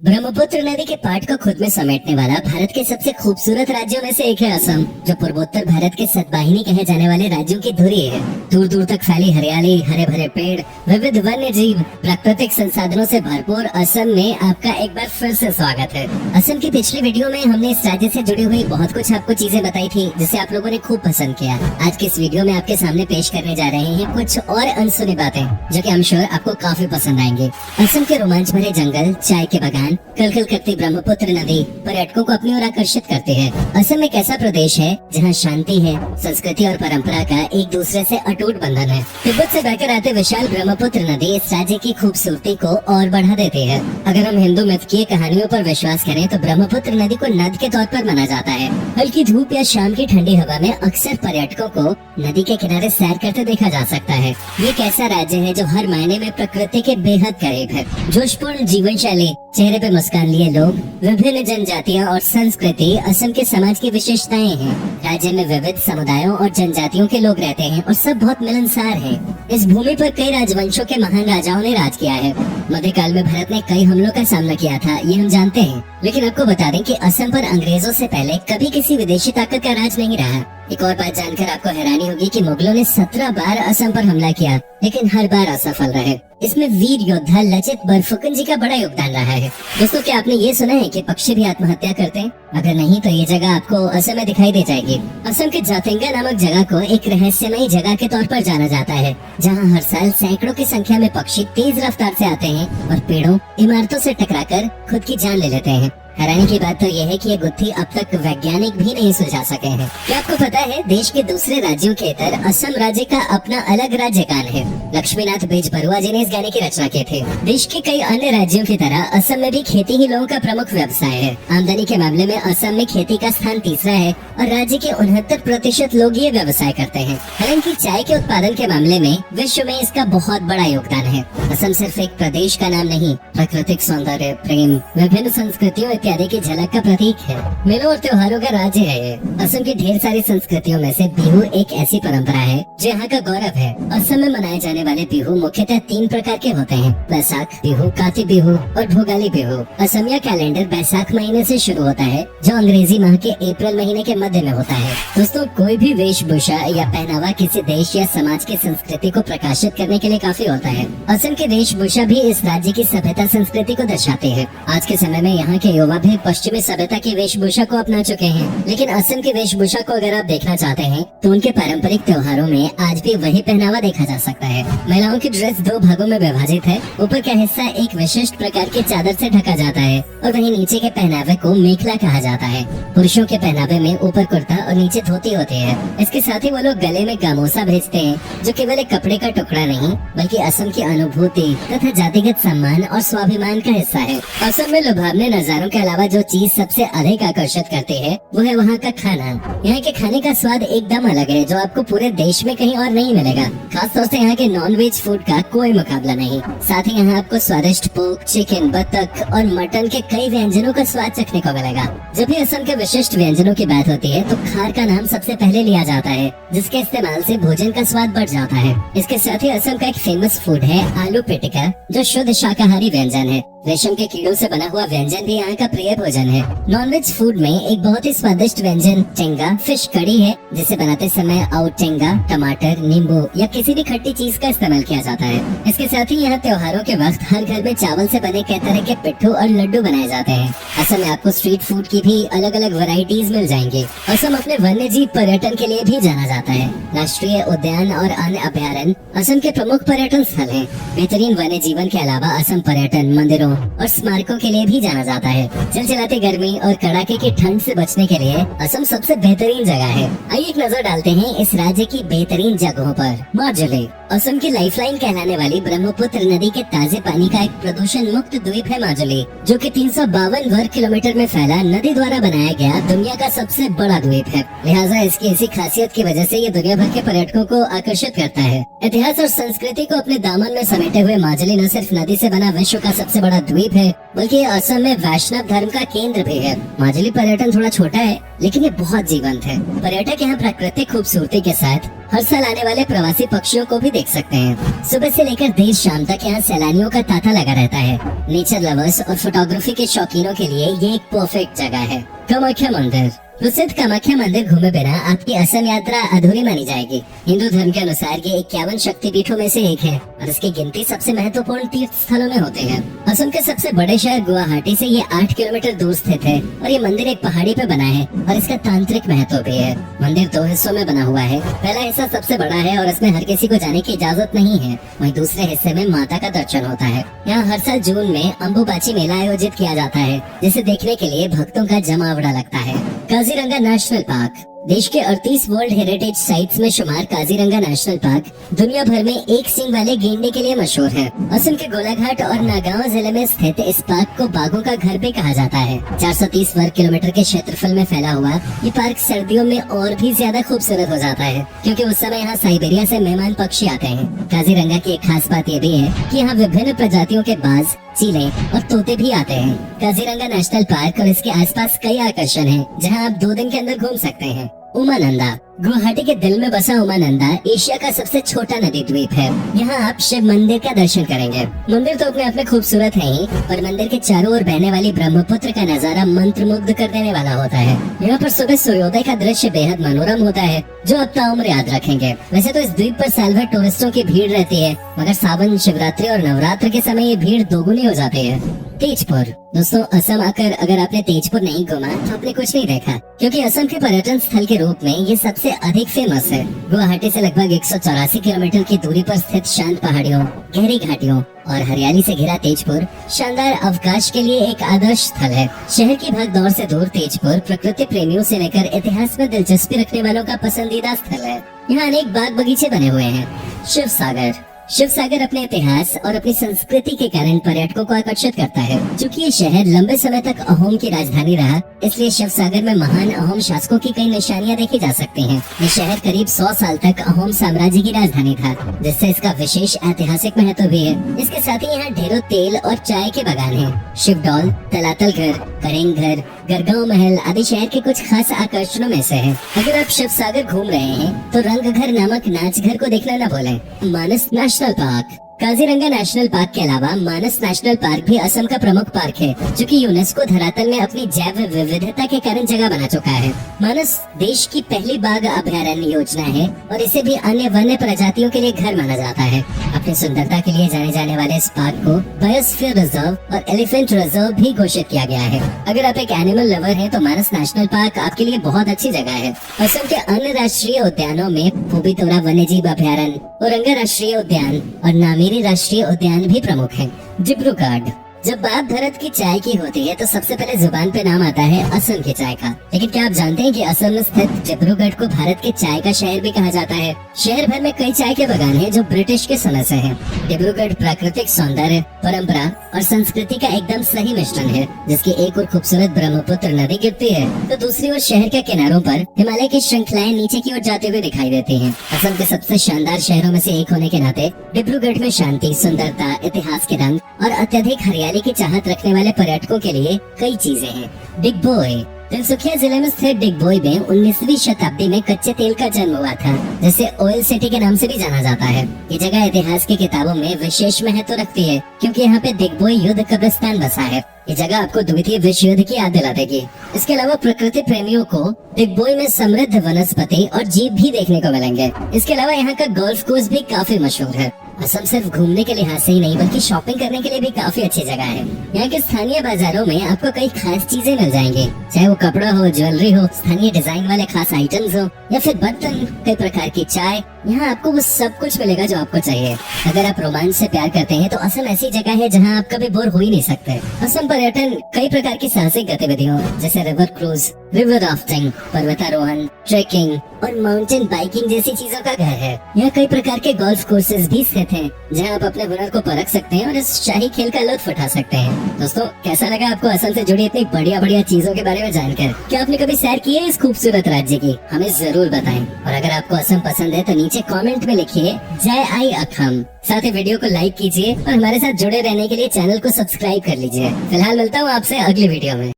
ब्रह्मपुत्र नदी के पाट को खुद में समेटने वाला भारत के सबसे खूबसूरत राज्यों में से एक है असम, जो पूर्वोत्तर भारत के सतवाहिनी कहे जाने वाले राज्यों की धुरी है। दूर दूर तक फैली हरियाली, हरे भरे पेड़, विविध वन्य जीव, प्राकृतिक संसाधनों से भरपूर असम में आपका एक बार फिर से स्वागत है। असम की पिछली वीडियो में हमने इस राज्य से जुड़ी हुई बहुत कुछ आपको चीजें बताई थी, जिसे आप लोगों ने खूब पसंद किया। आज की इस वीडियो में आपके सामने पेश करने जा रहे हैं कुछ और अनसुनी बातें, जो कि आई एम श्योर आपको काफी पसंद आएंगे। असम के रोमांच भरे जंगल, चाय के बागान, कलकल करती ब्रह्मपुत्र नदी पर्यटकों को अपनी ओर आकर्षित करते हैं। असम एक ऐसा प्रदेश है जहाँ शांति है, संस्कृति और परंपरा का एक दूसरे से अटूट बंधन है। तिब्बत से बहकर आते विशाल ब्रह्मपुत्र नदी इस राज्य की खूबसूरती को और बढ़ा देती है। अगर हम हिंदू मिथकीय कहानियों पर विश्वास करें तो ब्रह्मपुत्र नदी को नद के तौर पर माना जाता है। हल्की धूप या शाम की ठंडी हवा में अक्सर पर्यटकों को नदी के किनारे सैर करते देखा जा सकता है। ये एक ऐसा राज्य है जो हर मायने में प्रकृति के बेहद करीब है। जोशपूर्ण जीवन शैली, चेहरे पे मुस्कान लिए लोग, विभिन्न जनजातियां और संस्कृति असम के समाज की विशेषताएं हैं। राज्य में विविध समुदायों और जनजातियों के लोग रहते हैं और सब बहुत मिलनसार हैं। इस भूमि पर कई राजवंशों के महान राजाओं ने राज किया है। मध्यकाल में भारत ने कई हमलों का सामना किया था, ये हम जानते हैं। लेकिन आपको बता दें कि असम पर अंग्रेजों से पहले कभी किसी विदेशी ताकत का राज नहीं रहा। एक और बात जानकर आपको हैरानी होगी कि मुगलों ने 17 बार असम पर हमला किया, लेकिन हर बार असफल रहे। इसमें वीर योद्धा लचित बरफुकन जी का बड़ा योगदान रहा है। दोस्तों, क्या आपने ये सुना है कि पक्षी भी आत्महत्या करते हैं? अगर नहीं तो ये जगह आपको असम में दिखाई दे जाएगी। असम के जातिंगा नामक जगह को एक रहस्यमयी जगह के तौर पर जाना जाता है, जहाँ हर साल सैकड़ों की संख्या में पक्षी तेज रफ्तार से आते हैं और पेड़ों, इमारतों से टकराकर खुद की जान ले लेते हैं। हैरानी की बात तो यह है कि ये गुत्थी अब तक वैज्ञानिक भी नहीं सुलझा सके हैं। क्या आपको पता है, देश के दूसरे राज्यों के इतर असम राज्य का अपना अलग राज्य गान है। लक्ष्मीनाथ बेजबरुआ जी ने इस गाने की रचना की थी। देश के कई अन्य राज्यों की तरह असम में भी खेती ही लोगों का प्रमुख व्यवसाय है। आमदनी के मामले में असम में खेती का स्थान तीसरा है और राज्य के 69% लोग ये व्यवसाय करते हैं। हालांकि चाय के उत्पादन के मामले में विश्व में इसका बहुत बड़ा योगदान है। असम सिर्फ एक प्रदेश का नाम नहीं, प्राकृतिक सौंदर्य, प्रेम, विभिन्न संस्कृतियों इत्यादि की झलक का प्रतीक है। मेलों और त्योहारों का राज्य है ये। असम की ढेर सारी संस्कृतियों में से बिहू एक ऐसी परंपरा है जो यहाँ का गौरव है। असम में मनाए जाने वाले बिहू मुख्यतः 3 प्रकार के होते हैं: बैसाख बिहू, काती बिहू और भोगाली बिहू। असमिया कैलेंडर बैसाख महीने से शुरू होता है, जो अंग्रेजी माह के अप्रैल महीने के मध्य में होता है। दोस्तों, कोई भी वेशभूषा या पहनावा किसी देश या समाज की संस्कृति को प्रकाशित करने के लिए काफी होता है। असम की वेशभूषा भी इस राज्य की सभ्यता संस्कृति को दर्शाती है। आज के समय में यहाँ के युवा भी पश्चिमी सभ्यता की वेशभूषा को अपना चुके हैं, लेकिन असम की वेशभूषा को अगर आप देखना चाहते हैं तो उनके पारंपरिक त्योहारों में आज भी वही पहनावा देखा जा सकता है। महिलाओं की ड्रेस 2 भागों में विभाजित है। ऊपर का हिस्सा एक विशिष्ट प्रकार की चादर से ढका जाता है और वहीं नीचे के पहनावे को मेखला कहा जाता है। पुरुषों के पहनावे में ऊपर कुर्ता और नीचे धोती होती है। इसके साथ ही वो लोग गले में गामोसा भेजते हैं, जो केवल एक कपड़े का टुकड़ा नहीं बल्कि असम की अनुभूति तथा जातिगत सम्मान और स्वाभिमान का हिस्सा है। असम में लुभावने नजारों के अलावा जो चीज सबसे अधिक आकर्षित करती है वो है वहाँ का खाना। यहाँ के खाने का स्वाद एकदम अलग है, जो आपको पूरे देश में कहीं और नहीं मिलेगा। खास तौर से यहाँ के नॉन-वेज फूड का कोई मुकाबला नहीं। साथ ही यहाँ आपको स्वादिष्ट पोर्क, चिकन, बतख और मटन के कई व्यंजनों का स्वाद चखने को मिलेगा। जब भी असम के विशिष्ट व्यंजनों की बात होती है तो खार का नाम सबसे पहले लिया जाता है, जिसके इस्तेमाल से भोजन का स्वाद बढ़ जाता है। इसके साथ ही असम का एक फेमस फूड है आलू पिटिका, जो शुद्ध शाकाहारी व्यंजन है। रेशम के कीड़ों से बना हुआ व्यंजन भी यहाँ का प्रिय भोजन है। नॉनवेज फूड में एक बहुत ही स्वादिष्ट व्यंजन टेंगा फिश कड़ी है, जिसे बनाते समय टेंगा, टमाटर, नींबू या किसी भी खट्टी चीज का इस्तेमाल किया जाता है। इसके साथ ही यहाँ त्योहारों के वक्त हर घर में चावल से बने कई तरह के पिट्ठू और लड्डू बनाए जाते हैं। असम में आपको स्ट्रीट फूड की भी अलग अलग वैरायटीज मिल जाएंगी। असम अपने वन्य जीव पर्यटन के लिए भी जाना जाता है। राष्ट्रीय उद्यान और अन्य अभ्यारण्य असम के प्रमुख पर्यटन स्थल हैं। बेहतरीन वन्य जीवन के अलावा असम पर्यटन, मंदिरों और स्मारकों के लिए भी जाना जाता है। चिलचिलाती गर्मी और कड़ाके की ठंड से बचने के लिए असम सबसे बेहतरीन जगह है। आइए एक नजर डालते हैं इस राज्य की बेहतरीन जगहों पर। माजुली असम की लाइफलाइन कहलाने वाली ब्रह्मपुत्र नदी के ताजे पानी का एक प्रदूषण मुक्त द्वीप है माजुली, जो कि 352 वर्ग किलोमीटर में फैला नदी द्वारा बनाया गया दुनिया का सबसे बड़ा द्वीप है। लिहाजा इसकी इसी खासियत की वजह से ये दुनिया भर के पर्यटकों को आकर्षित करता है। इतिहास और संस्कृति को अपने दामन में समेटे हुए माजुली न सिर्फ नदी से बना विश्व का सबसे बड़ा द्वीप है, बल्कि ये असम में वैष्णव धर्म का केंद्र भी है। माजुली पर्यटन थोड़ा छोटा है, लेकिन ये बहुत जीवंत है। पर्यटक यहाँ प्राकृतिक खूबसूरती के साथ हर साल आने वाले प्रवासी पक्षियों को भी देख सकते हैं। सुबह से लेकर देर शाम तक यहाँ सैलानियों का तांता लगा रहता है। नेचर लवर्स और फोटोग्राफी के शौकीनों के लिए ये एक परफेक्ट जगह है। कामाख्या मंदिर। प्रसिद्ध कामाख्या मंदिर घूमे बिना आपकी असम यात्रा अधूरी मानी जाएगी। हिंदू धर्म के अनुसार ये 51 शक्तिपीठों में से एक है और इसकी गिनती सबसे महत्वपूर्ण तीर्थ स्थलों में होती है। असम के सबसे बड़े शहर गुवाहाटी से ये 8 किलोमीटर दूर स्थित है और ये मंदिर एक पहाड़ी पे बना है और इसका तांत्रिक महत्व भी है। मंदिर 2 हिस्सों में बना हुआ है। पहला हिस्सा सबसे बड़ा है और इसमें हर किसी को जाने की इजाजत नहीं है। वहीं दूसरे हिस्से में माता का दर्शन होता है। यहाँ हर साल जून में अम्बुबाची मेला आयोजित किया जाता है, जिसे देखने के लिए भक्तों का जमावड़ा लगता है। Kaziranga national park. देश के 38 वर्ल्ड हेरिटेज साइट्स में शुमार काजीरंगा नेशनल पार्क दुनिया भर में एक सींग वाले गेंडे के लिए मशहूर है। असम के गोलाघाट और नागांव जिले में स्थित इस पार्क को बाघों का घर भी कहा जाता है। 430 वर्ग किलोमीटर के क्षेत्रफल में फैला हुआ ये पार्क सर्दियों में और भी ज्यादा खूबसूरत हो जाता है, क्योंकि उस समय यहाँ साइबेरिया से मेहमान पक्षी आते हैं। काजीरंगा की एक खास बात ये भी है कि यहाँ विभिन्न प्रजातियों के बाज, चीले और तोते भी आते हैं। काजीरंगा नेशनल पार्क और इसके आसपास कई आकर्षण हैं, जहां आप 2 दिन के अंदर घूम सकते हैं। उमानंदा। गुवाहाटी के दिल में बसा उमानंदा एशिया का सबसे छोटा नदी द्वीप है। यहाँ आप शिव मंदिर का दर्शन करेंगे। मंदिर तो अपने आप में खूबसूरत है ही, और मंदिर के चारों ओर बहने वाली ब्रह्मपुत्र का नजारा मंत्रमुग्ध कर देने वाला होता है। यहाँ पर सुबह सूर्योदय का दृश्य बेहद मनोरम होता है, जो आप ताउम्र याद रखेंगे। वैसे तो इस द्वीप पर साल भर टूरिस्टों की भीड़ रहती है, मगर सावन, शिवरात्रि और नवरात्र के समय ये भीड़ दोगुनी हो जाती है। तेजपुर। दोस्तों, असम आकर अगर आपने तेजपुर नहीं घूमा तो आपने कुछ नहीं देखा, क्योंकि असम के पर्यटन स्थल के रूप में ये सबसे अधिक फेमस है। गुवाहाटी से लगभग 184 किलोमीटर की दूरी पर स्थित शांत पहाड़ियों, गहरी घाटियों और हरियाली से घिरा तेजपुर शानदार अवकाश के लिए एक आदर्श स्थल है। शहर की भागदौड़ से दूर तेजपुर प्रकृति प्रेमियों से लेकर इतिहास में दिलचस्पी रखने वालों का पसंदीदा स्थल है। यहाँ अनेक बाग बगीचे बने हुए हैं। शिव सागर। शिव सागर अपने इतिहास और अपनी संस्कृति के कारण पर्यटकों को आकर्षित करता है। चूँकि ये शहर लंबे समय तक अहोम की राजधानी रहा, इसलिए शिव सागर में महान अहोम शासकों की कई निशानियां देखी जा सकती हैं। ये शहर करीब 100 साल तक अहोम साम्राज्य की राजधानी था, जिससे इसका विशेष ऐतिहासिक महत्व भी है। इसके साथ ही यहाँ ढेरों तेल और चाय के बागान हैं। शिवडौल, तलातल घर, करेंग घर, गरगांव महल आदि शहर के कुछ खास आकर्षणों में से है। अगर आप शिव सागर घूम रहे हैं तो रंग घर नामक नाच घर को देखना न भूलें। Manas national park. Kaziranga national park के अलावा मानस नेशनल पार्क भी असम का प्रमुख पार्क है, जो कि यूनेस्को धरातल में अपनी जैव विविधता के कारण जगह बना चुका है। मानस देश की पहली बाघ अभयारण्य योजना है और इसे भी अन्य वन्य प्रजातियों के लिए घर माना जाता है। अपनी सुंदरता के लिए जाने जाने वाले इस पार्क को बायोस्फीयर रिजर्व और एलिफेंट रिजर्व भी घोषित किया गया है। अगर आप एक एनिमल लवर हैं तो मानस नेशनल पार्क आपके लिए बहुत अच्छी जगह है। असम के अन्य राष्ट्रीय उद्यानों में पुबितोरा वन्यजीव अभयारण्य, औरंगा राष्ट्रीय उद्यान और नामेरी राष्ट्रीय उद्यान भी प्रमुख हैं। डिब्रूगढ़। जब बात भारत की चाय की होती है तो सबसे पहले जुबान पे नाम आता है असम की चाय का। लेकिन क्या आप जानते हैं कि असम में स्थित डिब्रूगढ़ को भारत के चाय का शहर भी कहा जाता है। शहर भर में कई चाय के बागान हैं जो ब्रिटिश के समय से हैं। डिब्रूगढ़ प्राकृतिक सौंदर्य, परंपरा और संस्कृति का एकदम सही मिश्रण है, जिसकी एक और खूबसूरत ब्रह्मपुत्र नदी गिरती है तो दूसरी ओर शहर के किनारों पर हिमालय की श्रृंखलाएं नीचे की ओर जाते हुए दिखाई देती हैं। असम के सबसे शानदार शहरों में से एक होने के नाते डिब्रूगढ़ में शांति, सुंदरता, इतिहास के रंग और अत्यधिक हरियाली की चाहत रखने वाले पर्यटकों के लिए कई चीजें हैं। डिगबोई। तिनसुकिया जिले में स्थित डिगबोई में 19वीं शताब्दी में कच्चे तेल का जन्म हुआ था, जिसे ऑयल सिटी के नाम से भी जाना जाता है। ये जगह इतिहास की किताबों में विशेष महत्व रखती है, क्योंकि यहाँ पे डिगबोई युद्ध कब्रिस्तान बसा है। ये जगह आपको द्वितीय विश्व युद्ध की याद दिला देगी। इसके अलावा प्रकृति प्रेमियों को डिगबोई में समृद्ध वनस्पति और जीव भी देखने को मिलेंगे। इसके अलावा यहाँ का गोल्फ कोर्स भी काफी मशहूर है। असम सिर्फ घूमने के लिहाज से ही नहीं बल्कि शॉपिंग करने के लिए भी काफी अच्छी जगह है। यहाँ के स्थानीय बाजारों में आपको कई खास चीजें मिल जाएंगी, चाहे वो कपड़ा हो, ज्वेलरी हो, स्थानीय डिजाइन वाले खास आइटम्स हो या फिर बर्तन, कई प्रकार की चाय। यहाँ आपको वो सब कुछ मिलेगा जो आपको चाहिए। अगर आप रोमांच से प्यार करते हैं तो असम ऐसी जगह है जहाँ आप कभी बोर हो ही नहीं सकते। असम पर्यटन कई प्रकार की साहसिक गतिविधियों जैसे रिवर क्रूज, रिवर राफ्टिंग, पर्वतारोहण, ट्रेकिंग और माउंटेन बाइकिंग जैसी चीजों का घर है। यहाँ कई प्रकार के गोल्फ कोर्सेज भी स्थित हैं, जहाँ आप अपने हुनर को परख सकते हैं और इस शाही खेल का लुत्फ उठा सकते हैं। दोस्तों, कैसा लगा आपको असम से जुड़ी इतनी बढ़िया बढ़िया चीजों के बारे में जानकर? क्या आपने कभी सैर की है इस खूबसूरत राज्य की? हमें जरूर बताएं। और अगर आपको असम पसंद है तो नीचे नीचे कमेंट में लिखिए जय आई अखम। साथ ही वीडियो को लाइक कीजिए और हमारे साथ जुड़े रहने के लिए चैनल को सब्सक्राइब कर लीजिए। फिलहाल मिलता हूँ आपसे अगली वीडियो में।